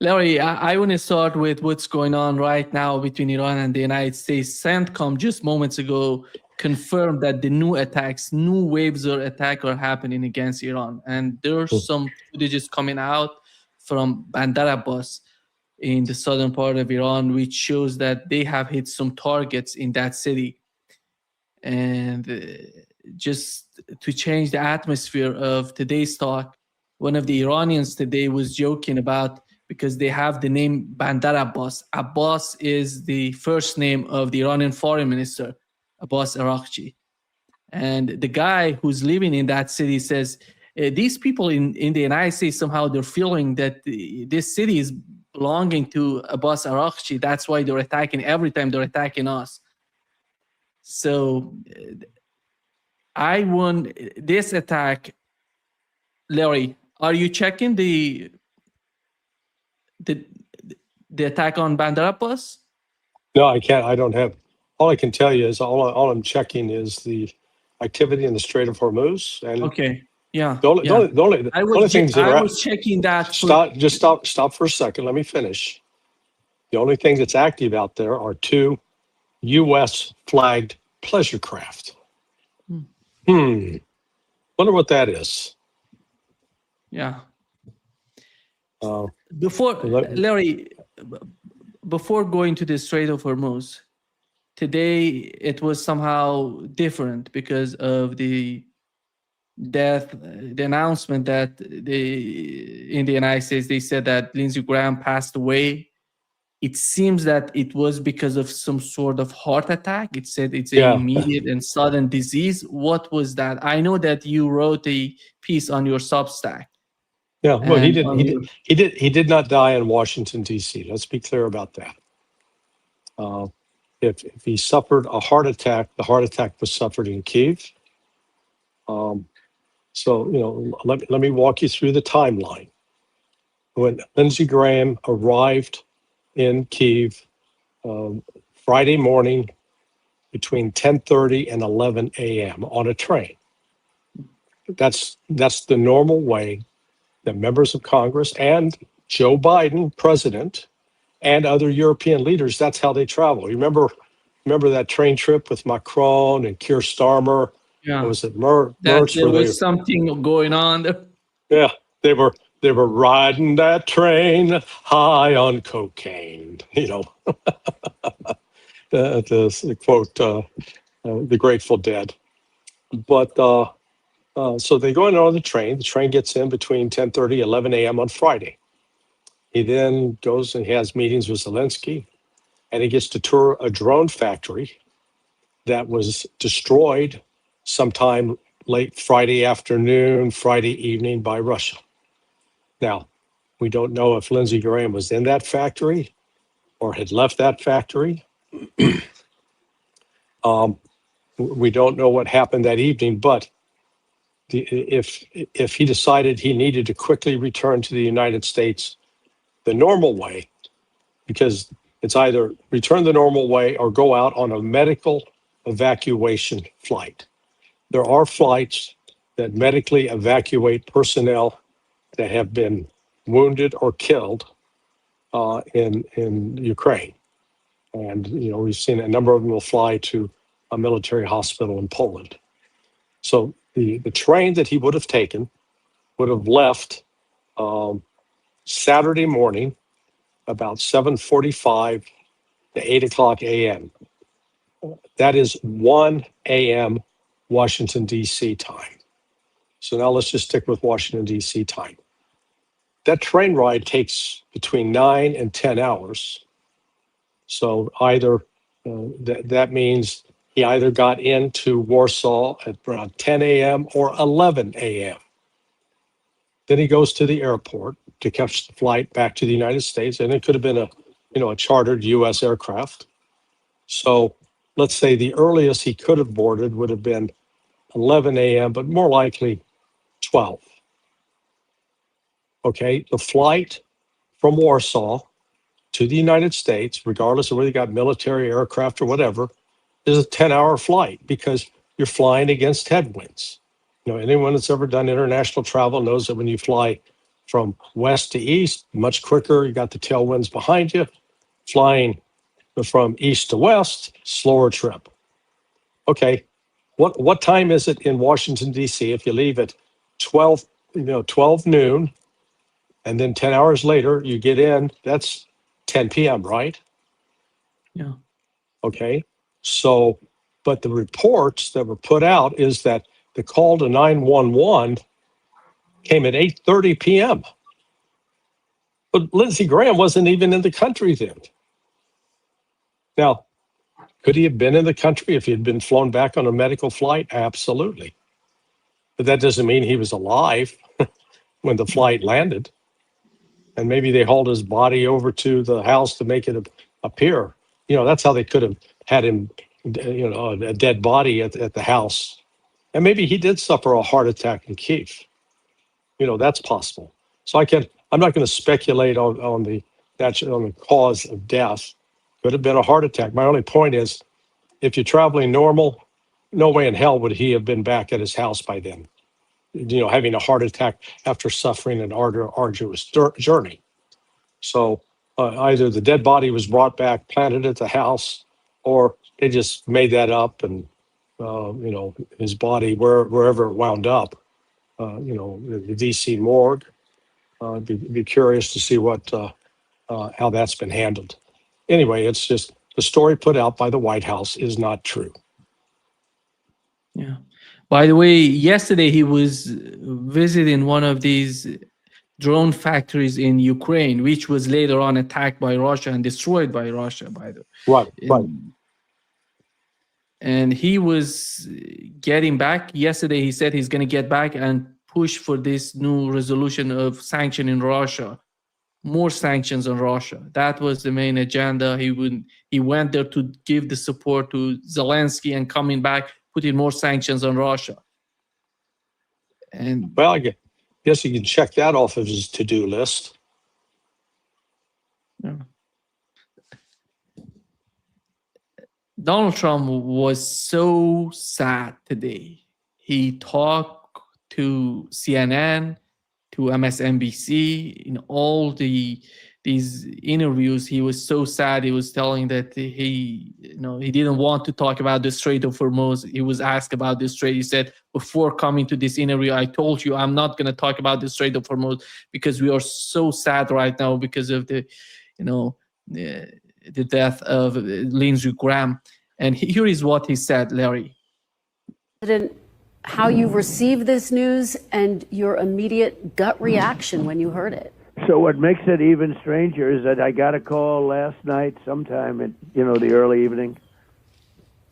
Larry, I want to start with what's going on right now between Iran and the United States. CENTCOM just moments ago confirmed that the new waves of attack are happening against Iran. And there's some footages coming out from Bandar Abbas in the southern part of Iran, which shows that they have hit some targets in that city. And just to change the atmosphere of today's talk, one of the Iranians today was joking about, because they have the name Bandar Abbas. Abbas is the first name of the Iranian foreign minister, Abbas Araghchi. And the guy who's living in that city says, these people in the United States, somehow they're feeling that this city is belonging to Abbas Araghchi. That's why they're attacking every time they're attacking us. So I want this attack. Larry, are you checking the attack on Bandar Abbas? No, I can't. I don't have. All I can tell you is all I'm checking is the activity in the Strait of Hormuz. And okay, yeah. The only things that I was checking that. Stop for a second. Let me finish. The only thing that's active out there are 2 U.S. flagged pleasure craft. Wonder what that is. Yeah. Larry, before going to the Strait of Hormuz, today it was somehow different because of the announcement that in the United States, they said that Lindsey Graham passed away. It seems that it was because of some sort of heart attack. It said it's an immediate and sudden disease. What was that? I know that you wrote a piece on your Substack. Yeah, well, he did not die in Washington, D.C. Let's be clear about that. If he suffered a heart attack, the heart attack was suffered in Kyiv. Let me walk you through the timeline. When Lindsey Graham arrived in Kyiv Friday morning between 10:30 and 11 a.m. on a train. That's the normal way that members of Congress and Joe Biden, president, and other European leaders, that's how they travel. You remember that train trip with Macron and Keir Starmer? Yeah. Was it there was something going on there. Yeah, they were riding that train high on cocaine, to quote the Grateful Dead. But so they go in on the train. The train gets in between 10:30 and 11 a.m. on Friday. He then goes and has meetings with Zelensky, and he gets to tour a drone factory that was destroyed sometime late Friday afternoon, Friday evening by Russia. Now, we don't know if Lindsey Graham was in that factory or had left that factory. We don't know what happened that evening, but if he decided he needed to quickly return to the United States the normal way, because it's either return the normal way or go out on a medical evacuation flight. There are flights that medically evacuate personnel that have been wounded or killed in Ukraine. And, we've seen a number of them will fly to a military hospital in Poland. So the train that he would have taken would have left Saturday morning about 7:45 to 8 o'clock a.m. That is 1 a.m. Washington, D.C. time. So now let's just stick with Washington, D.C. time. That train ride takes between 9 and 10 hours. So either that means he either got into Warsaw at around 10 a.m. or 11 a.m. Then he goes to the airport to catch the flight back to the United States, and it could have been a chartered U.S. aircraft. So let's say the earliest he could have boarded would have been 11 a.m., but more likely 12. Okay, the flight from Warsaw to the United States, regardless of whether you got military aircraft or whatever, is a 10-hour flight because you're flying against headwinds. Anyone that's ever done international travel knows that when you fly from west to east, much quicker. You got the tailwinds behind you. Flying from east to west, slower trip. Okay, what time is it in Washington, D.C. if you leave at 12 noon, and then 10 hours later you get in, that's 10 p.m., right? Yeah. Okay, so, but the reports that were put out is that the call to 911 came at 8:30 p.m. But Lindsey Graham wasn't even in the country then. Now, could he have been in the country if he had been flown back on a medical flight? Absolutely. But that doesn't mean he was alive when the flight landed. And maybe they hauled his body over to the house to make it appear. You know, that's how they could have had him, you know, a dead body at the house. And maybe he did suffer a heart attack in Kiev. You know, that's possible. So I'm not going to speculate on the cause of death. Could have been a heart attack. My only point is, if you're traveling normal, no way in hell would he have been back at his house by then, you know, having a heart attack after suffering an arduous journey. So either the dead body was brought back, planted at the house, or they just made that up and, you know, his body, wherever it wound up, you know, the D.C. morgue. Be curious to see how that's been handled. Anyway, it's just the story put out by the White House is not true. Yeah. By the way, yesterday he was visiting one of these drone factories in Ukraine, which was later on attacked by Russia and destroyed by Russia, by the way. Right. And he was getting back. Yesterday, he said he's going to get back and push for this new resolution of sanctioning Russia, more sanctions on Russia. That was the main agenda. He went there to give the support to Zelensky, and coming back, putting more sanctions on Russia. And well, I guess you can check that off of his to-do list. Yeah. Donald Trump was so sad today. He talked to CNN, to MSNBC, in all these interviews. He was so sad. He was telling that he didn't want to talk about the Strait of Hormuz. He was asked about the Strait. He said, before coming to this interview, I told you I'm not going to talk about the Strait of Hormuz because we are so sad right now because of the death of Lindsey Graham. And here is what he said, Larry. How you received this news and your immediate gut reaction when you heard it. So what makes it even stranger is that I got a call last night sometime at, the early evening,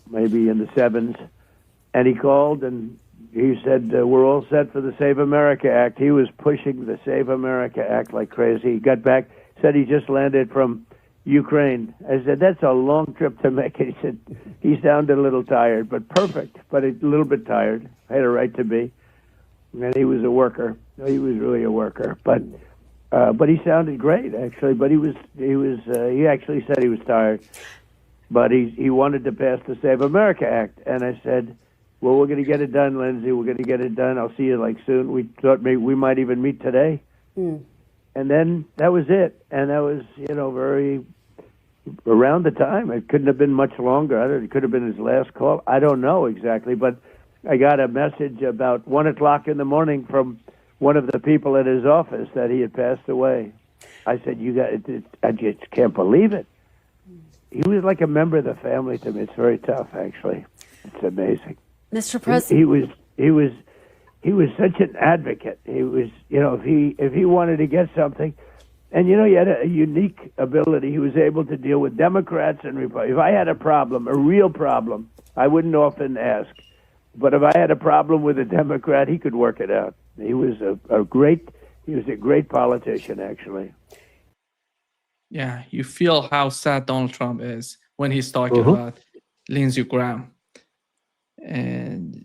maybe in the 7s, and he called and he said, we're all set for the Save America Act. He was pushing the Save America Act like crazy. He got back, said he just landed from Ukraine. I said, that's a long trip to make. And he said, he sounded a little tired, but perfect, but a little bit tired. Had a right to be. And he was a worker. He was really a worker. But he sounded great, actually. But he actually said he was tired. But he wanted to pass the Save America Act. And I said, well, we're going to get it done, Lindsey. We're going to get it done. I'll see you soon. We thought maybe we might even meet today. Mm. And then that was it. And that was, very around the time. It couldn't have been much longer. It could have been his last call. I don't know exactly. But I got a message about 1 o'clock in the morning from one of the people at his office that he had passed away. I said, I just can't believe it. He was like a member of the family to me. It's very tough, actually. It's amazing. Mr. President, he was such an advocate. He was, if he wanted to get something, and he had a unique ability. He was able to deal with Democrats and Republicans. If I had a problem, a real problem, I wouldn't often ask. But if I had a problem with a Democrat, he could work it out. He was a great politician, actually. Yeah, you feel how sad Donald Trump is when he's talking about Lindsey Graham. And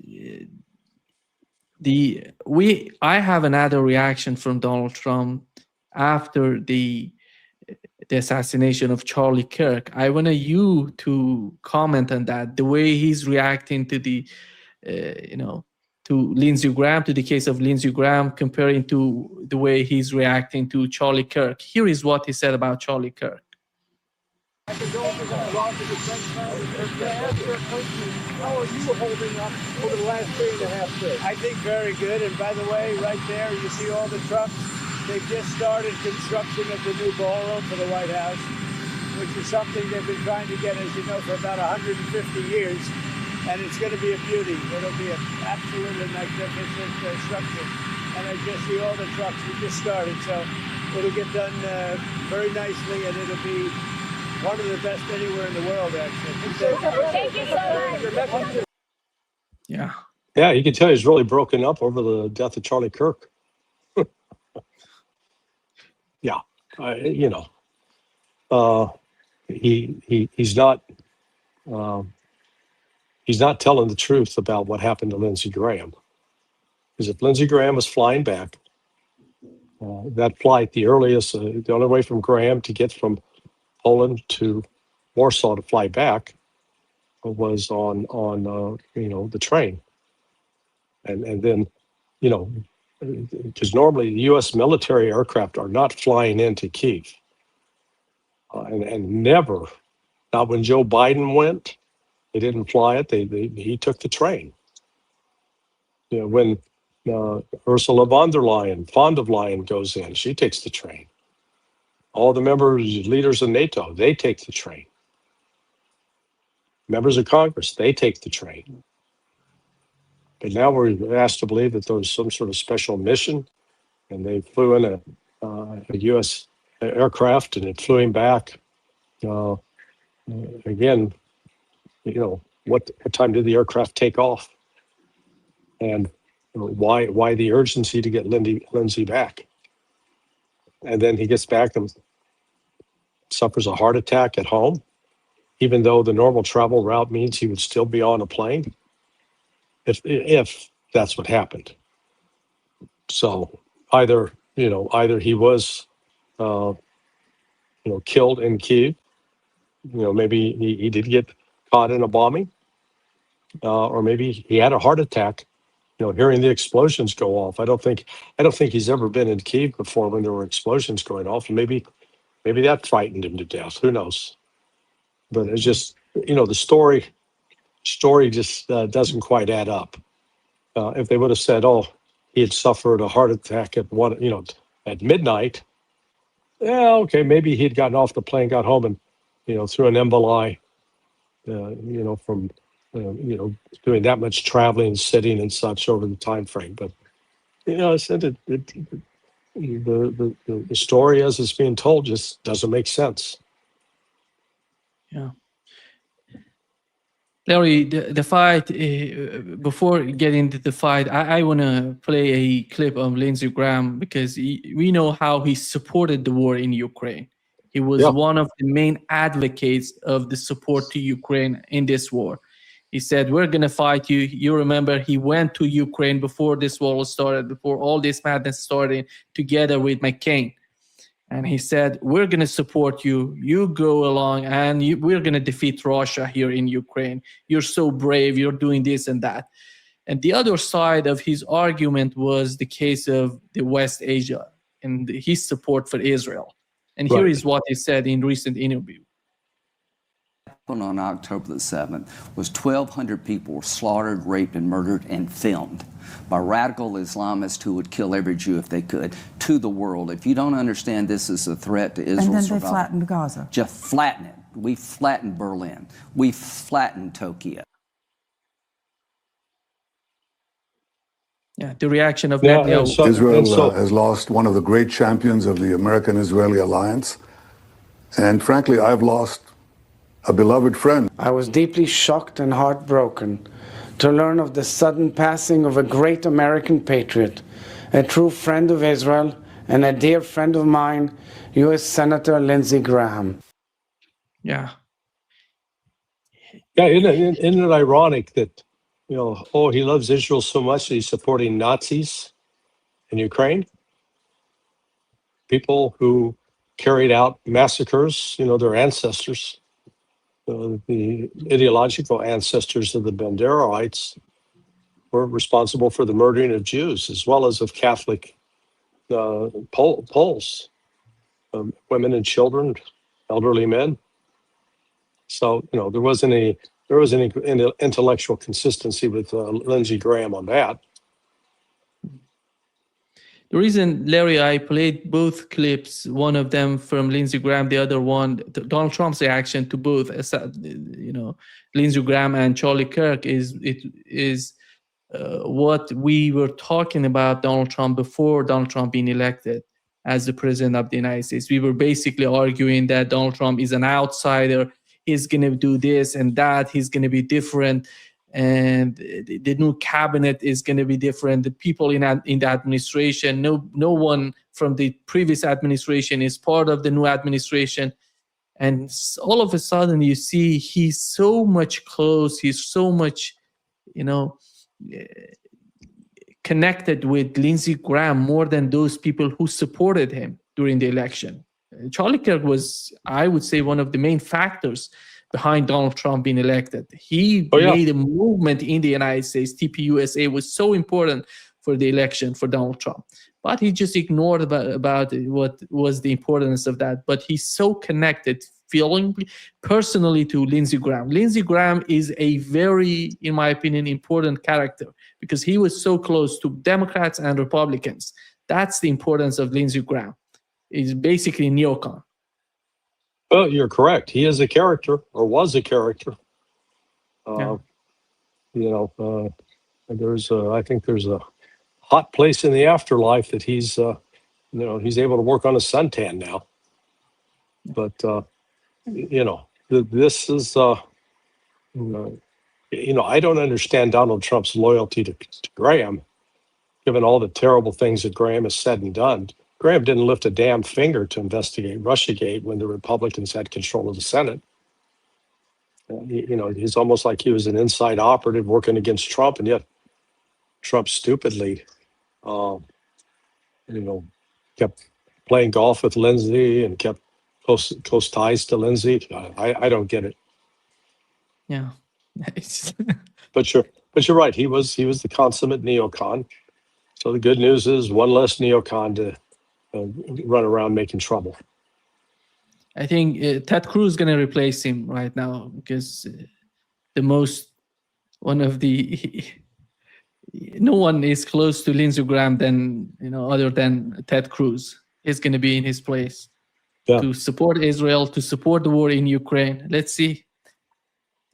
I have another reaction from Donald Trump after the assassination of Charlie Kirk. I want you to comment on that, the way he's reacting to the to Lindsey Graham, to the case of Lindsey Graham, comparing to the way he's reacting to Charlie Kirk. Here is what he said about Charlie Kirk. How are you holding up over the last 3.5 days? I think very good. And by the way, right there, you see all the trucks. They've just started construction of the new ballroom for the White House, which is something they've been trying to get, as you know, for about 150 years. And it's going to be a beauty. It'll be an absolutely magnificent structure. And I just see all the trucks. We just started, so it'll get done very nicely, and it'll be one of the best anywhere in the world, actually. Thank you so much. Yeah. Yeah, you can tell he's really broken up over the death of Charlie Kirk. Yeah, he's not telling the truth about what happened to Lindsey Graham. Because if Lindsey Graham was flying back, that flight, the earliest, the only way from Graham to get from Poland to Warsaw to fly back was on the train, and then because normally the U.S. military aircraft are not flying into Kyiv, and never, not when Joe Biden went, they didn't fly it. He took the train. When Ursula von der Leyen goes in, she takes the train. All the leaders of NATO, they take the train. Members of Congress, they take the train. But now we're asked to believe that there was some sort of special mission, and they flew in a U.S. aircraft, and it flew him back. Again, what time did the aircraft take off? And why the urgency to get Lindsey back? And then he gets back and suffers a heart attack at home, even though the normal travel route means he would still be on a plane, if that's what happened. So either he was killed in Kyiv, maybe he did get caught in a bombing, or maybe he had a heart attack, hearing the explosions go off. I don't think he's ever been in Kyiv before when there were explosions going off. And maybe that frightened him to death. Who knows? But it's just, the story just doesn't quite add up. If they would have said, "Oh, he had suffered a heart attack at midnight," yeah, okay, maybe he'd gotten off the plane, got home, and through an emboli, from doing that much traveling, sitting, and such over the time frame. But I said the story as it's being told just doesn't make sense. Yeah. Larry, the fight, before getting to the fight, I want to play a clip of Lindsey Graham, because we know how he supported the war in Ukraine. He was one of the main advocates of the support to Ukraine in this war. He said, "We're going to fight you." You remember he went to Ukraine before this war started, before all this madness started, together with McCain. And he said, "We're going to support you. You go along, and we're going to defeat Russia here in Ukraine. You're so brave. You're doing this and that." And the other side of his argument was the case of the West Asia and his support for Israel. And here is what he said in recent interview. On October the 7th was 1,200 people were slaughtered, raped, and murdered and filmed by radical Islamists who would kill every Jew if they could, to the world. If you don't understand this is a threat to Israel's survival. And then they flattened Gaza. Just flatten it. We flattened Berlin. We flattened Tokyo. Yeah, the reaction of Netanyahu. Israel has lost one of the great champions of the American-Israeli alliance. And frankly, I've lost a beloved friend. I was deeply shocked and heartbroken to learn of the sudden passing of a great American patriot, a true friend of Israel, and a dear friend of mine, U.S. Senator Lindsey Graham. Yeah. Yeah, isn't it ironic that, he loves Israel so much that he's supporting Nazis in Ukraine? People who carried out massacres, their ancestors. The ideological ancestors of the Bandarites, were responsible for the murdering of Jews as well as of Catholic Poles, women and children, elderly men. So there wasn't any intellectual consistency with Lindsey Graham on that. The reason, Larry, I played both clips, one of them from Lindsey Graham, the other one, Donald Trump's reaction to both, Lindsey Graham and Charlie Kirk, is what we were talking about Donald Trump before Donald Trump being elected as the president of the United States. We were basically arguing that Donald Trump is an outsider. He's going to do this and that. He's going to be different. And the new cabinet is going to be different. The people in the administration, no one from the previous administration is part of the new administration. And all of a sudden you see he's so much close. He's so much, connected with Lindsey Graham more than those people who supported him during the election. Charlie Kirk was, I would say, one of the main factors behind Donald Trump being elected. He made a movement in the United States. TPUSA was so important for the election for Donald Trump. But he just ignored about what was the importance of that. But he's so connected, feeling personally, to Lindsey Graham. Lindsey Graham is a very, in my opinion, important character because he was so close to Democrats and Republicans. That's the importance of Lindsey Graham. He's basically a neocon. Well, you're correct. He is a character, or was a character. I think there's a hot place in the afterlife that he's able to work on a suntan now. But this is I don't understand Donald Trump's loyalty to Graham, given all the terrible things that Graham has said and done. Graham didn't lift a damn finger to investigate Russiagate when the Republicans had control of the Senate. He's almost like he was an inside operative working against Trump, and yet Trump stupidly, kept playing golf with Lindsey and kept close ties to Lindsey. I don't get it. Yeah, but you're right. He was the consummate neocon. So the good news is one less neocon to run around making trouble. I think Ted Cruz is going to replace him right now because no one is close to Lindsey Graham other than Ted Cruz. He's going to be in his place to support Israel, to support the war in Ukraine. Let's see.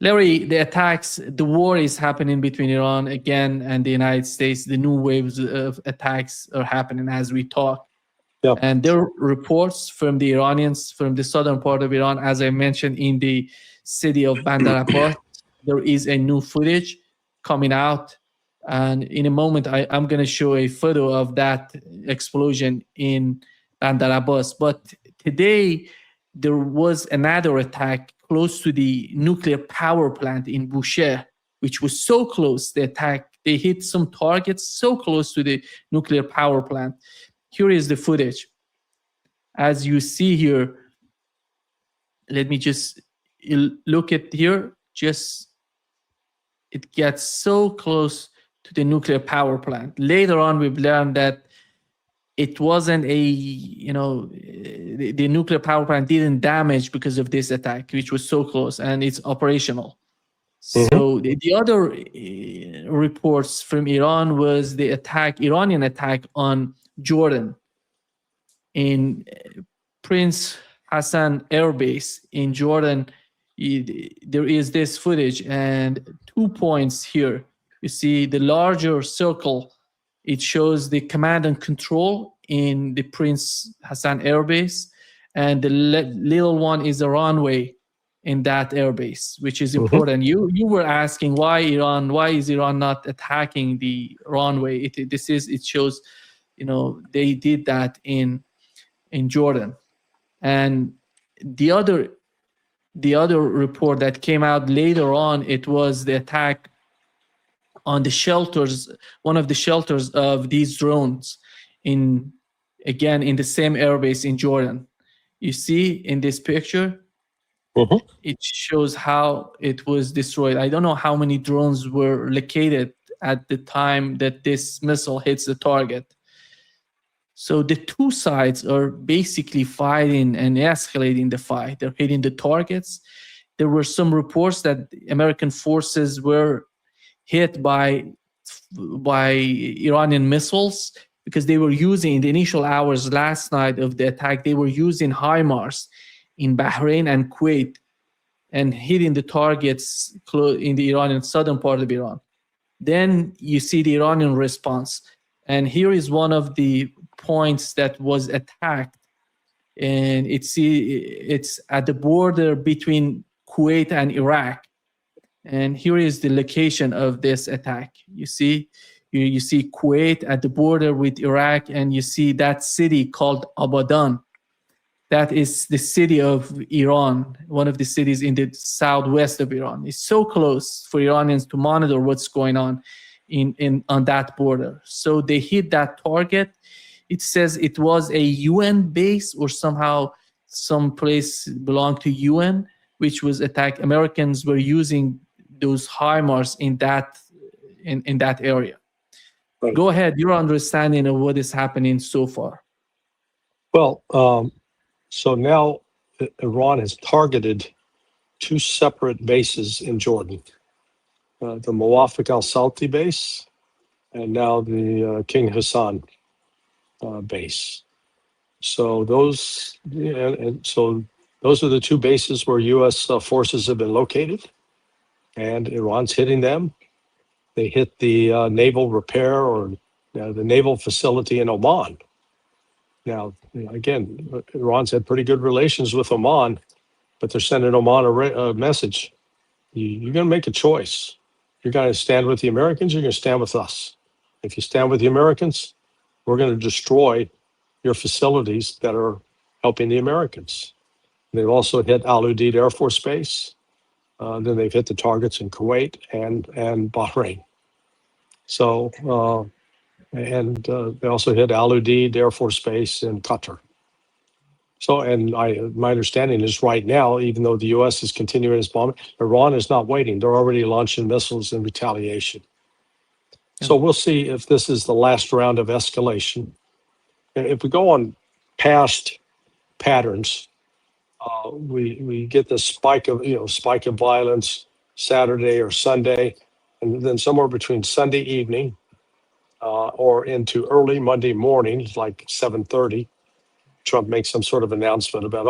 Larry, the war is happening between Iran again and the United States. The new waves of attacks are happening as we talk. Yeah. And there are reports from the Iranians, from the southern part of Iran, as I mentioned, in the city of Bandar Abbas. There is a new footage coming out. And in a moment, I'm going to show a photo of that explosion in Bandar Abbas. But today, there was another attack close to the nuclear power plant in Bushehr, which was so close. They hit some targets so close to the nuclear power plant. Here is the footage. As you see here, let me just look at here. It gets so close to the nuclear power plant. Later on, we've learned that it wasn't the nuclear power plant didn't damage because of this attack, which was so close, and it's operational. Mm-hmm. So the other reports from Iran was the Iranian attack on Jordan in Prince Hassan Air Base in Jordan. There is this footage and 2 points here. You see the larger circle, it shows the command and control in the Prince Hassan Air Base, and the little one is a runway in that air base, which is important. Mm-hmm. You were asking why is Iran not attacking the runway? It shows, they did that in Jordan. And the other report that came out later on, it was the attack on the shelters, one of the shelters of these drones in the same airbase in Jordan. You see in this picture, it shows how it was destroyed. I don't know how many drones were located at the time that this missile hits the target. So the two sides are basically fighting and escalating the fight. They're hitting the targets. There were some reports that American forces were hit by Iranian missiles because they were using, in the initial hours last night of the attack, they were using HIMARS in Bahrain and Kuwait and hitting the targets in the Iranian southern part of Iran. Then you see the Iranian response. And here is one of the points that was attacked. And it's at the border between Kuwait and Iraq. And here is the location of this attack. You see Kuwait at the border with Iraq, and you see that city called Abadan. That is the city of Iran, one of the cities in the southwest of Iran. It's so close for Iranians to monitor what's going on on that border. So they hit that target. It says it was a UN base or somehow some place belonged to UN, which was attacked. Americans were using those HIMARS in that area. Right. Go ahead, your understanding of what is happening so far. Well, so now Iran has targeted two separate bases in Jordan, the Muwafiq al-Salti base and now the King Hassan base. So those are the two bases where U.S. forces have been located, and Iran's hitting them. They hit the naval repair or the naval facility in Oman. Now, again, Iran's had pretty good relations with Oman, but they're sending Oman a message. You're going to make a choice. You're going to stand with the Americans, you're going to stand with us. If you stand with the Americans, we're going to destroy your facilities that are helping the Americans. They've also hit Al Udeid Air Force Base. Then they've hit the targets in Kuwait and Bahrain. So, they also hit Al Udeid Air Force Base in Qatar. So, and my understanding is right now, even though the U.S. is continuing its bombing, Iran is not waiting. They're already launching missiles in retaliation. So we'll see if this is the last round of escalation. If we go on past patterns, we get this spike of violence Saturday or Sunday, and then somewhere between Sunday evening or into early Monday morning, like 7:30, Trump makes some sort of announcement about,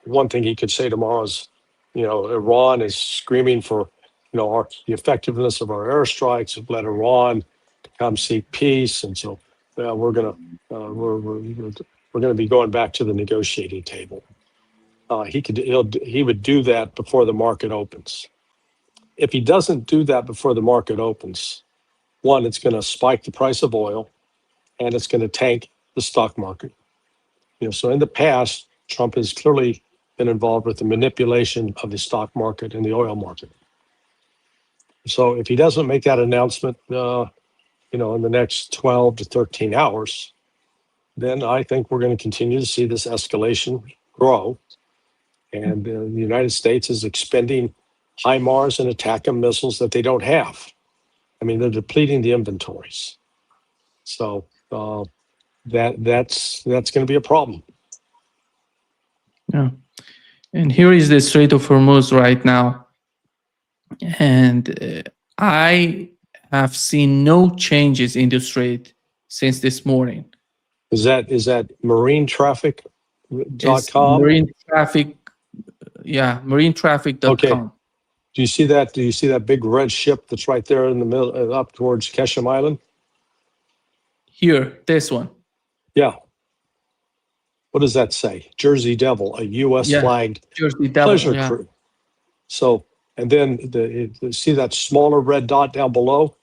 one thing he could say tomorrow is, Iran is screaming for, the effectiveness of our airstrikes, have led Iran to come seek peace, and so we're going to be going back to the negotiating table. He would do that before the market opens. If he doesn't do that before the market opens, one, it's going to spike the price of oil, and it's going to tank the stock market. So in the past, Trump has clearly been involved with the manipulation of the stock market and the oil market. So if he doesn't make that announcement, in the next 12 to 13 hours, then I think we're going to continue to see this escalation grow. And the United States is expending HIMARS and ATACMS missiles that they don't have. I mean, they're depleting the inventories. So that's going to be a problem. Yeah. And here is the Strait of Hormuz right now. And I have seen no changes in the Strait since this morning. Is that marinetraffic.com? Marine traffic, marinetraffic.com. Okay. Do you see that? Do you see that big red ship that's right there in the middle, up towards Keshem Island? Here, this one. Yeah. What does that say? Jersey Devil, a U.S. flagged Jersey Devil, pleasure crew. So, and then see that smaller red dot down below?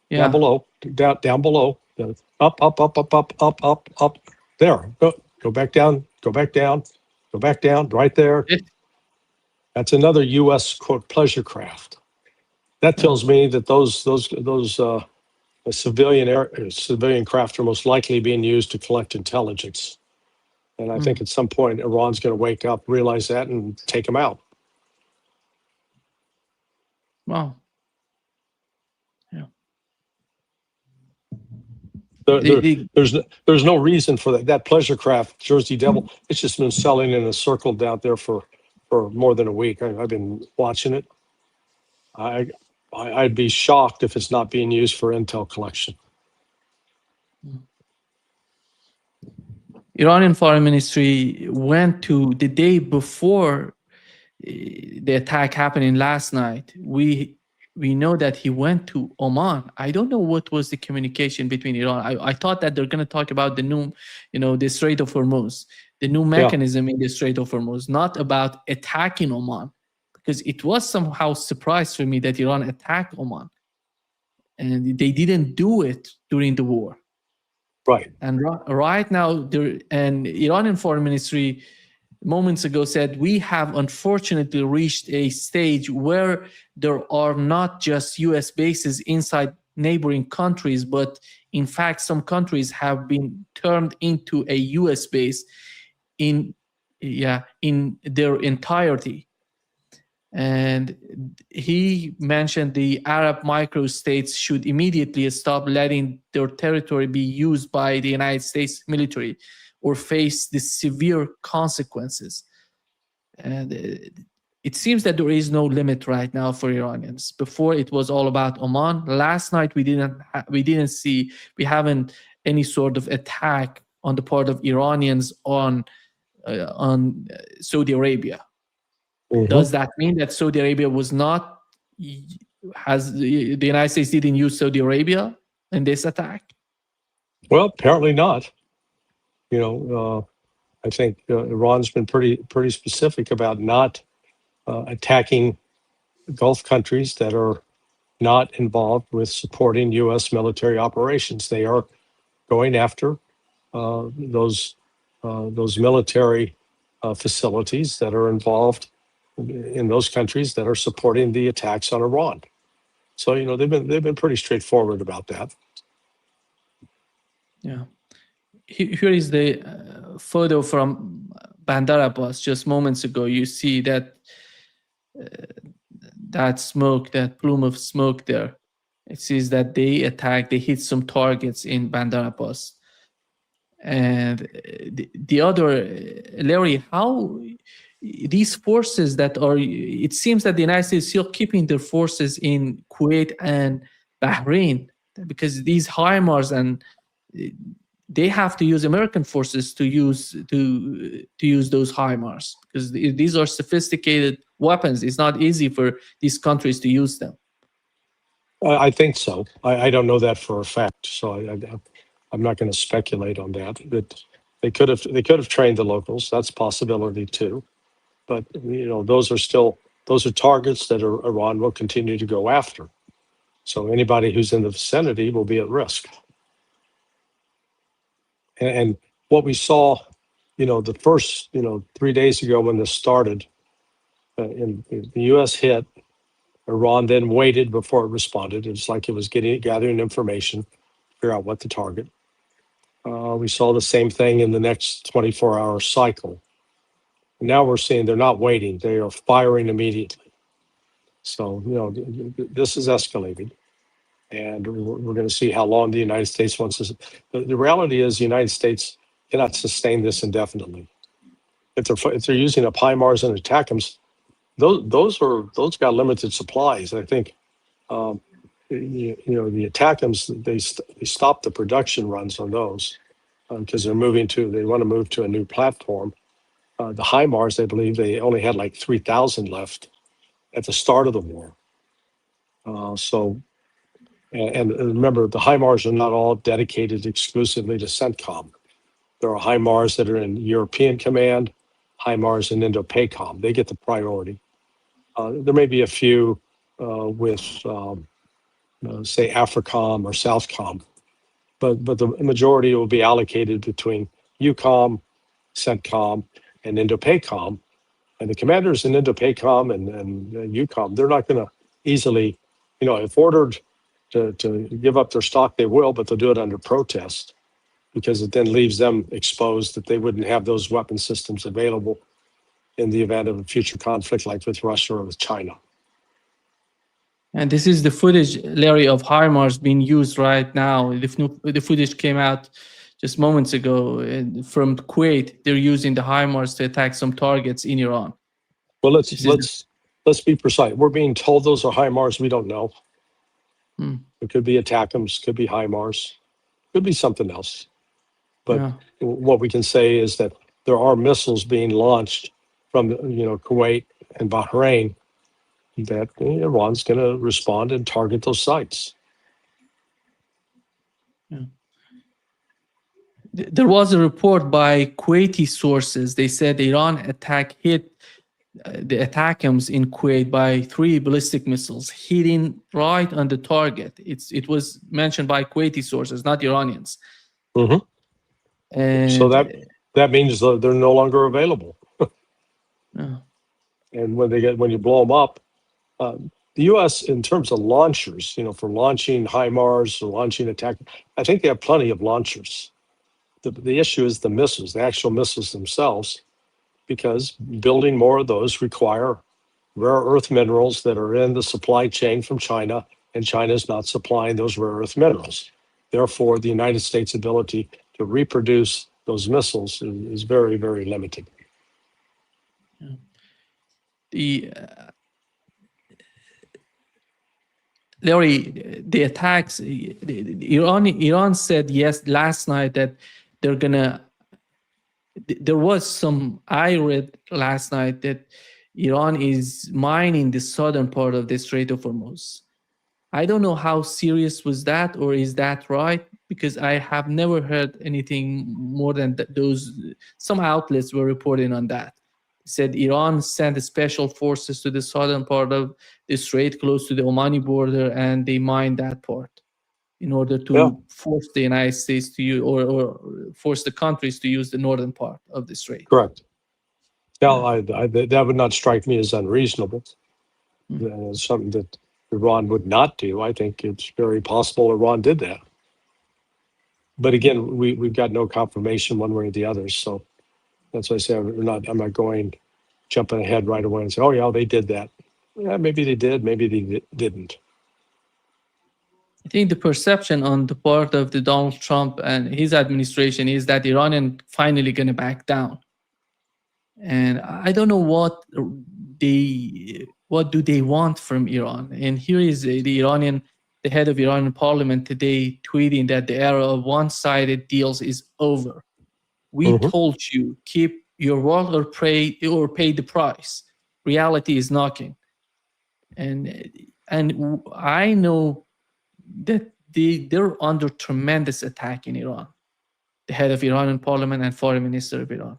Yeah. Down below, down below, up. There, go back down, right there. That's another U.S. quote pleasure craft. That tells me that those civilian craft are most likely being used to collect intelligence. And I think at some point Iran's going to wake up, realize that, and take them out. Wow. There's no reason for that. That pleasure craft, Jersey Devil, it's just been selling in a circle down there for more than a week. I've been watching it. I'd be shocked if it's not being used for intel collection. Iranian Foreign Ministry went to the day before the attack happening last night. We know that he went to Oman. I don't know what was the communication between Iran. I thought that they're going to talk about the new, the Strait of Hormuz, the new mechanism in the Strait of Hormuz, not about attacking Oman, because it was somehow a surprise for me that Iran attacked Oman, and they didn't do it during the war. Right. And right now, Iranian Foreign Ministry moments ago said, we have unfortunately reached a stage where there are not just US bases inside neighboring countries, but in fact, some countries have been turned into a US base in their entirety. And he mentioned the Arab microstates should immediately stop letting their territory be used by the United States military or face the severe consequences. And it seems that there is no limit right now for Iranians. Before it was all about Oman. Last night we haven't any sort of attack on the part of Iranians on Saudi Arabia. Mm-hmm. Does that mean that Saudi Arabia the United States didn't use Saudi Arabia in this attack? Well, apparently not. I think Iran's been pretty specific about not attacking Gulf countries that are not involved with supporting U.S. military operations. They are going after those military facilities that are involved in those countries that are supporting the attacks on Iran. So they've been pretty straightforward about that. Yeah. Here is the photo from Bandar Abbas just moments ago. You see that smoke, that plume of smoke there. It says that they hit some targets in Bandar Abbas. And the other, Larry, how these forces it seems that the United States is still keeping their forces in Kuwait and Bahrain, because these HIMARS and they have to use American forces to use those HIMARS, because these are sophisticated weapons. It's not easy for these countries to use them. I think so. I don't know that for a fact, so I'm not going to speculate on that. But they could have trained the locals. That's a possibility too. But those are targets that Iran will continue to go after. So anybody who's in the vicinity will be at risk. And what we saw, the first, 3 days ago when this started, the U.S. hit, Iran then waited before it responded. It's like it was gathering information, figure out what to target. We saw the same thing in the next 24-hour cycle. Now we're seeing they're not waiting; they are firing immediately. So this is escalated. And we're going to see how long the United States wants this. The reality is the United States cannot sustain this indefinitely. If they're using up HIMARS and ATACMS, those got limited supplies. I think the ATACMS they stopped the production runs on those because they want to move to a new platform. The HIMARS, I believe, they only had like 3,000 left at the start of the war. And remember, the HIMARS are not all dedicated exclusively to CENTCOM. There are HIMARS that are in European Command, HIMARS in Indo-PACOM. They get the priority. There may be a few with, say, AFRICOM or SOUTHCOM, but the majority will be allocated between EUCOM, CENTCOM, and Indo-PACOM. And the commanders in Indo-PACOM and EUCOM, they're not going to easily, if ordered to give up their stock, they will, but they'll do it under protest, because it then leaves them exposed that they wouldn't have those weapon systems available in the event of a future conflict like with Russia or with China. And this is the footage, Larry, of HIMARS being used right now. The footage came out just moments ago from Kuwait. They're using the HIMARS to attack some targets in Iran. Well, let's be precise. We're being told those are HIMARS. We don't know. It could be ATACMS, could be HIMARS, could be something else. But what we can say is that there are missiles being launched from Kuwait and Bahrain that Iran's going to respond and target those sites. There was a report by Kuwaiti sources. They said the Iran attack hit the ATACMS in Kuwait by 3 ballistic missiles, hitting right on the target. It was mentioned by Kuwaiti sources, not Iranians. And so that means they're no longer available. And when you blow them up, the U.S. in terms of launchers, for launching HIMARS or launching attack, I think they have plenty of launchers. The issue is the missiles, the actual missiles themselves, because building more of those require rare earth minerals that are in the supply chain from China, and China is not supplying those rare earth minerals. Therefore, the United States' ability to reproduce those missiles is very, very limited. Larry, the attacks, Iran said last night that they're gonna. There was some, I read last night that Iran is mining the southern part of the Strait of Hormuz. I don't know how serious was that, or is that right? Because I have never heard anything more than those. Some outlets were reporting on that. Said Iran sent special forces to the southern part of the strait, close to the Omani border, and they mined that part in order to force the United States to use, or force the countries to use the northern part of the strait. Correct. Yeah, that would not strike me as unreasonable. Something that Iran would not do. I think it's very possible Iran did that. But again, we've got no confirmation one way or the other. So that's why I say I'm not jumping ahead right away and say, oh, yeah, they did that. Yeah, maybe they did, maybe they didn't. I think the perception on the part of the Donald Trump and his administration is that Iranian finally going to back down. And I don't know what do they want from Iran. And here is the head of Iranian parliament today tweeting that the era of one-sided deals is over. We told you, keep your word or pay the price. Reality is knocking. And I know that they're under tremendous attack in Iran. The head of Iranian parliament and foreign minister of Iran.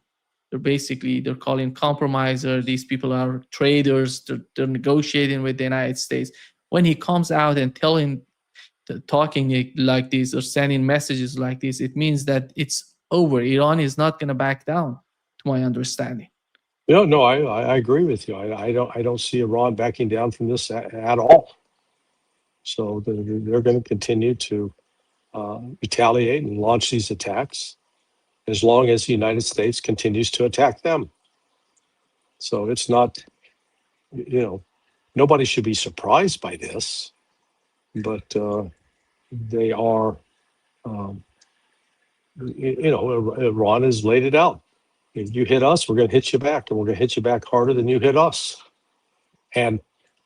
They're calling compromiser. These people are traitors. They're negotiating with the United States. When he comes out and talking like this or sending messages like this, it means that it's over. Iran is not going to back down, to my understanding. No, I agree with you. I don't see Iran backing down from this at all. So they're going to continue to retaliate and launch these attacks as long as the United States continues to attack them. So it's not, nobody should be surprised by this, but they are, Iran has laid it out. If you hit us, we're going to hit you back, and we're going to hit you back harder than you hit us. And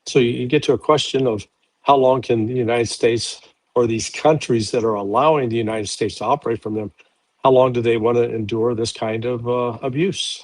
so you get to a question of how long can the United States or these countries that are allowing the United States to operate from them, how long do they want to endure this kind of abuse?